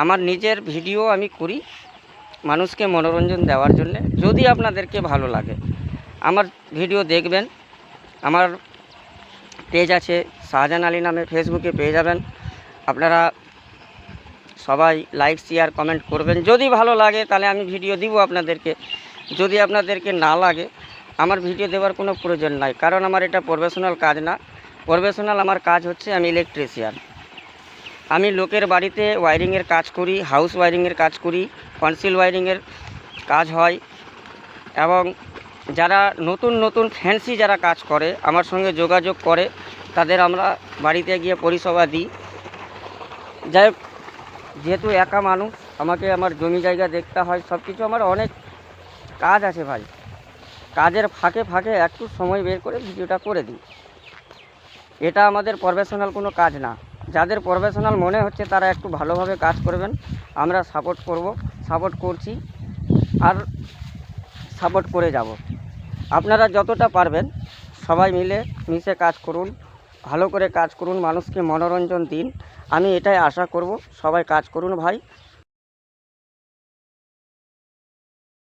আমার নিজের ভিডিও আমি করি মানুষকে মনোরঞ্জন দেওয়ার জন্যে। যদি আপনাদেরকে ভালো লাগে আমার ভিডিও দেখবেন। আমার পেজ আছে শাহজাহান আলী নামে, ফেসবুকে পেয়ে যাবেন। আপনারা সবাই লাইক শেয়ার কমেন্ট করবেন। যদি ভালো লাগে তাহলে আমি ভিডিও দিব আপনাদেরকে, যদি আপনাদেরকে না লাগে আমার ভিডিও দেওয়ার কোনো প্রয়োজন নাই, কারণ আমার এটা প্রফেশনাল কাজ না। প্রফেশনাল আমার কাজ হচ্ছে আমি ইলেকট্রিশিয়ান। আমি লোকের বাড়িতে ওয়্যারিংয়ের কাজ করি, হাউস ওয়্যারিংয়ের কাজ করি, কনসিল ওয়্যারিংয়ের কাজ হয়। এবং যারা নতুন নতুন ফ্যান্সি যারা কাজ করে আমার সঙ্গে যোগাযোগ করে, তাদের আমরা বাড়িতে গিয়ে পরিষেবা দিই। যাই হোক, যেহেতু একা মানুষ, আমাকে আমার জমি জায়গা দেখতে হয়, সব কিছু আমার অনেক কাজ আছে ভাই। কাজের ফাঁকে ফাঁকে একটু সময় বের করে ভিডিওটা করে দিই। এটা আমাদের প্রফেশনাল কোনো কাজ না। যাদের প্রফেশনাল মনে হচ্ছে তারা একটু ভালোভাবে কাজ করবেন, আমরা সাপোর্ট করব, সাপোর্ট করছি আর সাপোর্ট করে যাব। আপনারা যতটা পারবেন সবাই মিলে মিশে কাজ করুন, ভালো করে কাজ করুন, মানুষকে মনোরঞ্জন দিন। আমি এটাই আশা করব, সবাই কাজ করুন ভাই।